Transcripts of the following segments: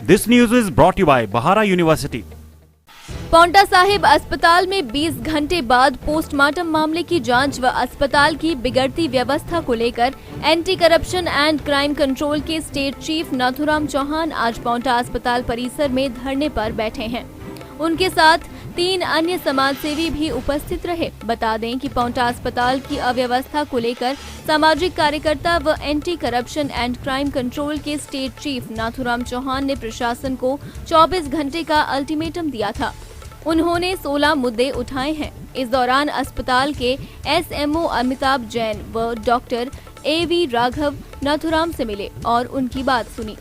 This news is brought to you by Bahara University. Paonta Sahib अस्पताल में 20 घंटे बाद पोस्टमार्टम मामले की जांच व अस्पताल की बिगड़ती व्यवस्था को लेकर anti corruption and crime control के स्टेट चीफ नाथुराम चौहान आज पांवटा अस्पताल परिसर में धरने पर बैठे हैं। उनके साथ 3 अन्य समाजसेवी भी उपस्थित रहे। बता दें कि पांवटा अस्पताल की अव्यवस्था को लेकर सामाजिक कार्यकर्ता व anti corruption and crime control के स्टेट चीफ नाथुराम चौहान ने प्रशासन को 24 घंटे का अल्टीमेटम दिया था। उन्होंने 16 मुद्दे उठाए हैं। इस दौरान अस्पताल के एसएमओ अमिताभ जैन व डॉक्टर एवी राघव नाथुराम से मिले और उनकी बात सुनी।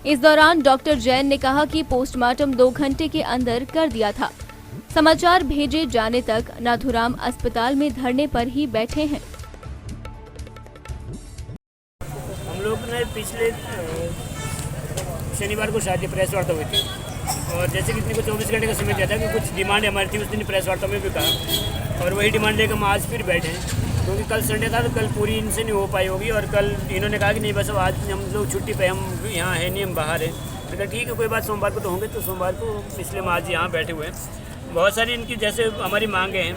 इस दौरान डॉक्टर जैन ने कहा कि पोस्टमार्टम 2 घंटे के अंदर कर दिया था। समाचार भेजे जाने तक नाथुराम अस्पताल में धरने पर ही बैठे हैं। हम लोग ने पिछले शनिवार को शायद प्रेस वार्ता हुई थी और जैसे कि इतने को 24 घंटे का समय दिया था कि कुछ डिमांड हमारी थी, उस दिन प्रेस वार्ता में भी कहा और वही डिमांड लेकर हम आज फिर बैठे हैं क्योंकि कल संडे था तो कल पूरी इनसे नहीं हो पाई होगी और कल इन्होंने कहा कि नहीं बस आज हम लोग छुट्टी पे, हम यहाँ है नहीं, हम बाहर हैं। तो ठीक है कोई बात, सोमवार को तो होंगे, तो सोमवार को इसलिए हम आज यहाँ बैठे हुए हैं। बहुत सारी इनकी जैसे हमारी मांगे हैं,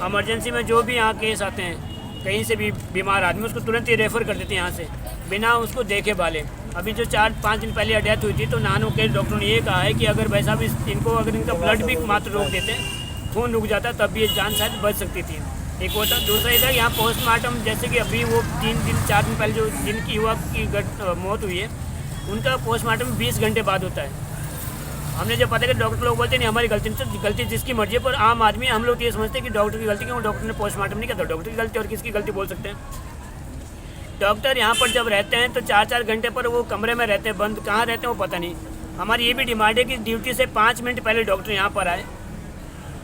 इमरजेंसी में जो भी यहाँ केस आते हैं, कहीं से भी बीमार आदमी उसको तुरंत ही रेफ़र कर देते हैं यहाँ से बिना उसको देखे भाले। अभी जो 4-5 दिन पहले डेथ हुई थी तो नानो के डॉक्टर ने ये कहा है कि अगर भाई साहब इनको अगर इनका ब्लड भी मात्र रोक देते, खून रुक जाता, तब भी ये जान शायद बच सकती थी। एक होता, दूसरा ये था यहाँ पोस्टमार्टम, जैसे कि अभी वो 4 दिन पहले जो जिनकी युवा की मौत हुई है उनका पोस्टमार्टम 20 घंटे बाद होता है। हमने जब पता कि डॉक्टर लोग बोलते नहीं हमारी गलती जिसकी मर्जी, पर आम आदमी हम लोग ये समझते हैं कि डॉक्टर की गलती क्यों, डॉक्टर ने पोस्टमार्टम नहीं किया तो डॉक्टर की गलती, और किसकी गलती बोल सकते हैं। डॉक्टर यहाँ पर जब रहते हैं तो 4-4 घंटे पर वो कमरे में रहते हैं, बंद कहाँ रहते हैं वो पता नहीं। हमारी ये भी डिमांड है कि ड्यूटी से 5 मिनट पहले डॉक्टर यहाँ पर आए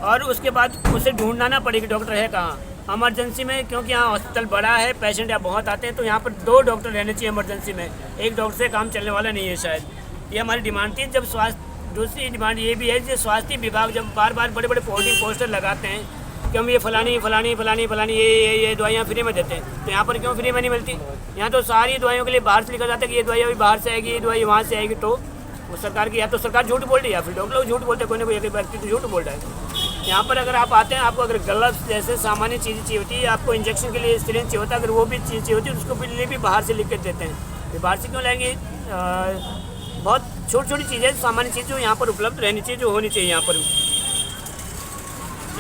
और उसके बाद उसे ढूंढना ना पड़े कि डॉक्टर है कहाँ इमरजेंसी में, क्योंकि यहाँ हॉस्पिटल बड़ा है, पेशेंट यहाँ बहुत आते हैं, तो यहाँ पर 2 डॉक्टर रहने चाहिए इमरजेंसी में। एक डॉक्टर से काम चलने वाला नहीं है शायद। ये हमारी डिमांड थी। जब दूसरी डिमांड ये भी है कि स्वास्थ्य विभाग जब बार बार बड़े बड़े होर्डिंग पोस्टर लगाते हैं कि हम ये फलानी ये दवाइयाँ फ्री में देते हैं, तो यहाँ पर क्यों फ्री में नहीं मिलती? यहाँ तो सारी दवाइयों के लिए बाहर से लिखा जाता है कि ये दवाई अभी बाहर से आएगी, ये दवाई वहाँ से आएगी। तो वो सरकार की, या तो सरकार झूठ बोल रही है या फिर डॉक्टर लोग झूठ बोलते हैं, कोई ना कोई एक व्यक्ति तो झूठ बोल रहा है। यहाँ पर अगर आप आते हैं, आपको अगर ग्लव्स जैसे सामान्य चीज़ें चाहिए होती है, आपको इंजेक्शन के लिए सिरिंज चाहिए होता है, अगर वो भी चीज़ चाहिए होती है उसको लिए भी बाहर से लिख के देते हैं। तो बाहर से क्यों लाएंगे? बहुत छोटी चीज़ें, सामान्य चीज़ जो यहाँ पर उपलब्ध रहनी चाहिए, जो होनी चाहिए यहाँ पर।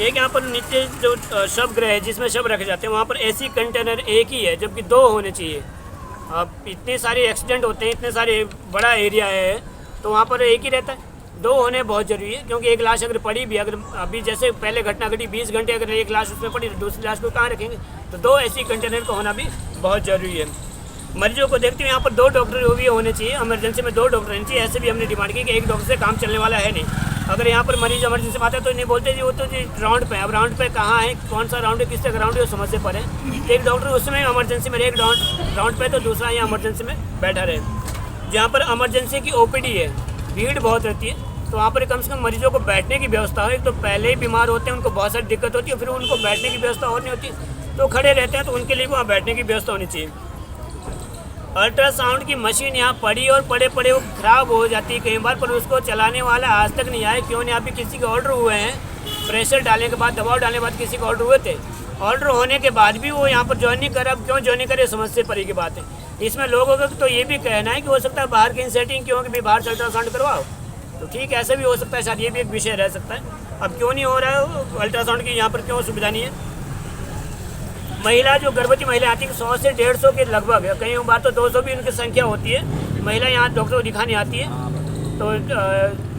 एक यहाँ पर नीचे जो शवगृह है जिसमें शव रखे जाते हैं, वहाँ पर एसी कंटेनर एक ही है, जबकि 2 होने चाहिए। अब इतने सारे एक्सीडेंट होते हैं, इतने सारे बड़ा एरिया है, तो वहाँ पर एक ही रहता है। 2 होने बहुत ज़रूरी है, क्योंकि एक लाश अगर पड़ी भी, अगर अभी जैसे पहले घटना घटी 20 घंटे अगर एक लाश उसमें पड़ी तो दूसरी लाश को कहाँ रखेंगे? तो 2 ऐसी कंटेनर का होना भी बहुत ज़रूरी है। मरीजों को देखते हुए यहाँ पर 2 डॉक्टर भी होने चाहिए, इमरजेंसी में 2 डॉक्टर रहने चाहिए। ऐसे भी हमने डिमांड की कि एक डॉक्टर से काम चलने वाला है नहीं। अगर यहाँ पर मरीज इमरजेंसी में आता है तो नहीं बोलते जी वो तो जी राउंड पे है। अब राउंड पे कहाँ है, कौन सा राउंड है, किस तरह राउंड है, वो समझ से पर है। एक डॉक्टर उसमें इमरजेंसी में एक राउंड पे तो दूसरा यहाँ इमरजेंसी में बैठा रहे। जहाँ पर इमरजेंसी की ओपीडी है, भीड़ बहुत रहती है, तो वहाँ पर कम से कम मरीजों को बैठने की व्यवस्था हो। एक तो पहले ही बीमार होते हैं, उनको बहुत सारी दिक्कत होती है, फिर उनको बैठने की व्यवस्था और नहीं होती, तो खड़े रहते हैं, तो उनके लिए वहाँ बैठने की व्यवस्था होनी चाहिए। अल्ट्रासाउंड की मशीन यहाँ पड़ी और पड़े वो ख़राब हो जाती है कई बार, पर उसको चलाने वाला आज तक नहीं आया। क्यों नहीं? अभी किसी के ऑर्डर हुए हैं, प्रेशर डालने के बाद, दबाव डालने के बाद किसी के ऑर्डर हुए थे, ऑर्डर होने के बाद भी वो यहाँ पर ज्वाइन नहीं करे। अब क्यों ज्वाइन नहीं करे, समझ से परे की बात है। इसमें लोगों का तो ये भी कहना है कि हो सकता है बाहर की सेटिंग क्यों कि बाहर से अल्ट्रासाउंड करवाओ, तो ठीक है, ऐसा भी हो सकता है, शायद ये भी एक विषय रह सकता है। अब क्यों नहीं हो रहा है अल्ट्रासाउंड की, यहाँ पर क्यों सुविधा नहीं है? महिला जो गर्भवती महिला आती है 100 से 150 के लगभग है, कई बार तो 200 भी उनकी संख्या होती है। महिला यहाँ डॉक्टर को दिखाने आती है, तो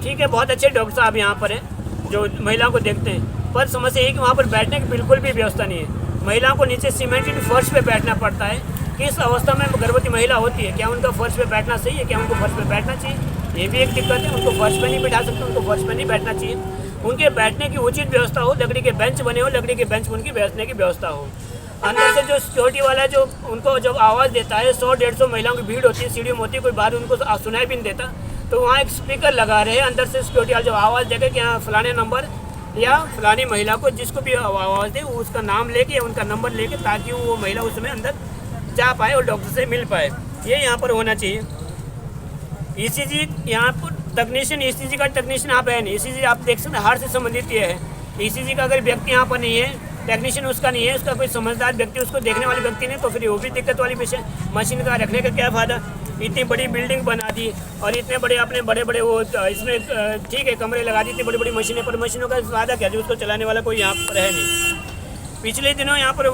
ठीक है, बहुत अच्छे डॉक्टर साहब यहाँ पर हैं जो महिलाओं को देखते हैं, पर समस्या है कि वहाँ पर बैठने की बिल्कुल भी व्यवस्था नहीं है। महिलाओं को नीचे सीमेंटेड फर्श पे बैठना पड़ता है। किस अवस्था में गर्भवती महिला होती है, क्या उनका फर्श पे बैठना सही है? क्या उनको फर्श पे बैठना चाहिए? ये भी एक दिक्कत है। उनको फर्श पे नहीं बैठा सकते, उनको फर्श पे नहीं बैठना चाहिए। उनके बैठने की उचित व्यवस्था हो, लकड़ी के बेंच बने हो, लकड़ी के बेंच उनकी बैठने की व्यवस्था हो। अंदर से जो सिक्योरिटी वाला जो उनको जब आवाज़ देता है, 100-150 महिलाओं की भीड़ होती है, सीढ़ी में होती है, कोई बाहर उनको सुनाई भी नहीं देता, तो वहाँ एक स्पीकर लगा रहे हैं अंदर से सिक्योरिटी वाला जब आवाज़ देगा कि यहाँ फलाने नंबर या फलानी महिला को जिसको भी आवाज़ दे उसका नाम लेके या उनका नंबर लेके, ताकि वो महिला उसमें अंदर जा पाए और डॉक्टर से मिल पाए। ये यहाँ पर होना चाहिए। ईसीजी यहाँ पर टेक्नीशियन ईसीजी का टेक्नीशियन यहाँ पे है नहीं। ईसीजी आप देख सकते हैं हार्ट से संबंधित ये है। ईसीजी का अगर व्यक्ति यहाँ पर नहीं है, टेक्नीशियन उसका नहीं है, उसका कोई समझदार व्यक्ति उसको देखने वाले व्यक्ति नहीं, तो फिर वो भी दिक्कत वाली विषय। मशीन का रखने का क्या फ़ायदा। इतनी बड़ी बिल्डिंग बना दी और इतने बड़े अपने बड़े बड़े वो इसमें ठीक है कमरे लगा दी, इतनी बड़ी बड़ी मशीनें, पर मशीनों का फ़ायदा क्या जो उसको चलाने वाला कोई यहाँ पर है नहीं। पिछले दिनों यहाँ पर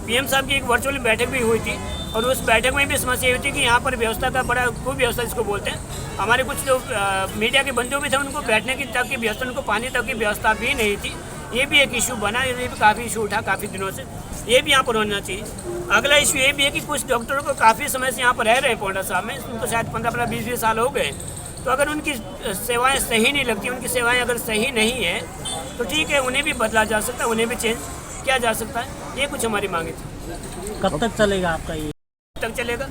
पीएम साहब की एक वर्चुअल बैठक भी हुई थी और उस बैठक में भी समस्या हुई थी कि यहाँ पर व्यवस्था का बड़ा कुव्यवस्था जिसको बोलते हैं। हमारे कुछ जो मीडिया के बंधु भी थे उनको बैठने की तक की व्यवस्था, उनको पानी तक की व्यवस्था भी नहीं थी। ये भी एक इशू बना, ये भी काफ़ी इशू उठा काफ़ी दिनों से, ये भी यहाँ पर होना चाहिए। अगला इशू ये भी है कि कुछ डॉक्टरों को काफ़ी समय से यहाँ पर रह रहे हैं पौंटा साहब में, उनको शायद 15-20 साल हो गए। तो अगर उनकी सेवाएं सही नहीं लगती, उनकी सेवाएं अगर सही नहीं है तो ठीक है, उन्हें भी बदला जा सकता है, उन्हें भी चेंज किया जा सकता है। ये कुछ हमारी मांगे थी। कब तक चलेगा आपका ये? तक चलेगा।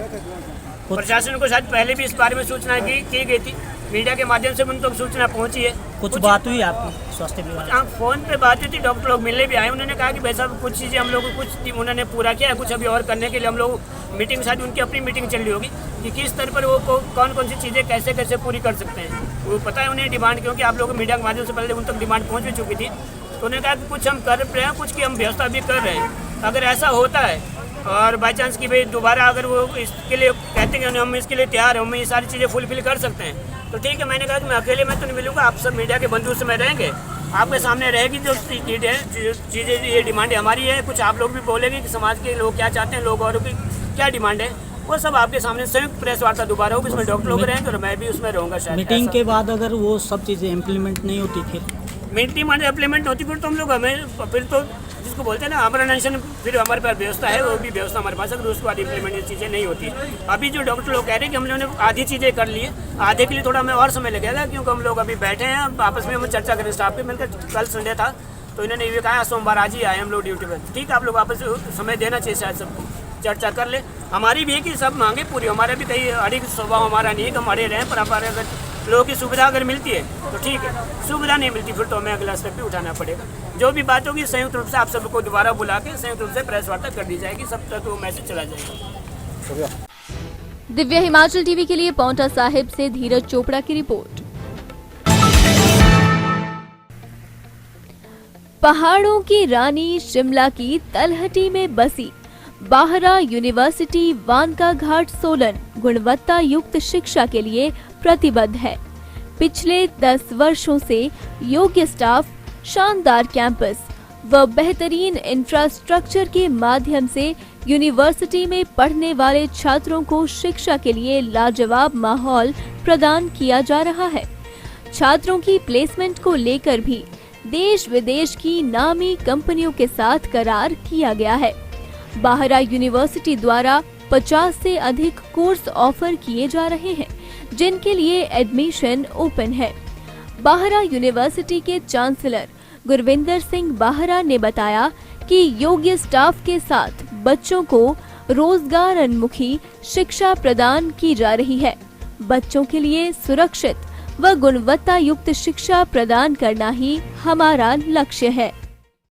प्रशासन को शायद पहले भी इस बारे में सूचना की गई थी, मीडिया के माध्यम से उन तक सूचना पहुंची है। कुछ बात हुई आपकी स्वास्थ्य विभाग? हाँ, फोन पे बात हुई थी, डॉक्टर लोग मिलने भी आए। उन्होंने कहा कि भाई साहब कुछ चीज़ें हम लोग को कुछ उन्होंने पूरा किया है, कुछ अभी और करने के लिए हम लोग मीटिंग, शायद उनकी अपनी मीटिंग चल रही होगी कि किस स्तर पर वो कौन कौन सी चीज़ें कैसे कैसे पूरी कर सकते हैं। वो पता है उन्हें डिमांड, क्योंकि आप लोग मीडिया के माध्यम से पहले उन तक डिमांड पहुँच भी चुकी थी। तो उन्होंने कहा कि कुछ हम कर रहे हैं, कुछ की हम व्यवस्था भी कर रहे हैं। अगर ऐसा होता है और बाई चांस कि भाई दोबारा अगर वो इसके लिए कहते हैं कि हम इसके लिए तैयार हैं, हम ये सारी चीज़ें फुलफिल कर सकते हैं, तो ठीक है। मैंने कहा कि मैं अकेले में तो नहीं मिलूंगा, आप सब मीडिया के बंधु से मैं रहेंगे, आपके सामने रहेगी जो चीज़ें, ये डिमांड हमारी है, कुछ आप लोग भी बोलेंगे कि समाज के लोग क्या चाहते हैं, लोग और की क्या डिमांड है, वो सब आपके सामने संयुक्त प्रेस वार्ता दोबारा होगी, उसमें डॉक्टर लोग रहेंगे और मैं भी उसमें रहूँगा। शायद मीटिंग के बाद अगर वो सब चीज़ें इम्प्लीमेंट नहीं होती, फिर मीटिंग में इम्प्लीमेंट होती फिर तो हम लोग हमें फिर तो जिसको बोलते हैं ना अमरनेशन, फिर हमारे पास व्यवस्था है, वो भी व्यवस्था हमारे पास है। अगर उसके बाद इम्प्लीमेंट ये चीज़ें नहीं होती। अभी जो डॉक्टर लोग कह रहे हैं कि हम लोगों ने आधी चीज़ें कर ली है, आधे के लिए थोड़ा हमें और समय लगेगा, क्योंकि हम लोग अभी बैठे हैं आपस में हम चर्चा करें स्टाफ पे। मैंने कल संडे था तो इन्होंने ये कहा सोमवार आज ही आए हम लोग ड्यूटी पर। ठीक है, आप लोग आपस समय देना चाहिए, शायद सबको चर्चा कर ले। हमारी भी है कि सब मांगे पूरी, हमारा भी कहीं अड़ी स्वभाव हमारा नहीं है कि हम अड़े रहें, पर हमारे अगर लोगों की सुविधा अगर मिलती है तो ठीक है, सुविधा नहीं मिलती फिर तो हमें अगला स्टेप भी उठाना पड़ेगा। जो भी बात होगी संयुक्त रूप से आप सबको दोबारा बुला के संयुक्त रूप से प्रेस वार्ता कर दी जाएगी, सब तक वो मैसेज चला जाएगा। दिव्य हिमाचल टीवी के लिए पौंटा साहिब से धीरज चोपड़ा की रिपोर्ट। पहाड़ों की रानी शिमला की तलहटी में बसी बाहरा यूनिवर्सिटी वानका घाट सोलन गुणवत्ता युक्त शिक्षा के लिए प्रतिबद्ध है। पिछले 10 वर्षों से योग्य स्टाफ, शानदार कैंपस व बेहतरीन इंफ्रास्ट्रक्चर के माध्यम से यूनिवर्सिटी में पढ़ने वाले छात्रों को शिक्षा के लिए लाजवाब माहौल प्रदान किया जा रहा है। छात्रों की प्लेसमेंट को लेकर भी देश विदेश की नामी कंपनियों के साथ करार किया गया है। बाहरा यूनिवर्सिटी द्वारा 50 से अधिक कोर्स ऑफर किए जा रहे हैं, जिनके लिए एडमिशन ओपन है। बाहरा यूनिवर्सिटी के चांसलर गुरविंदर सिंह बाहरा ने बताया कि योग्य स्टाफ के साथ बच्चों को रोजगार उन्मुखी शिक्षा प्रदान की जा रही है। बच्चों के लिए सुरक्षित व गुणवत्ता युक्त शिक्षा प्रदान करना ही हमारा लक्ष्य है।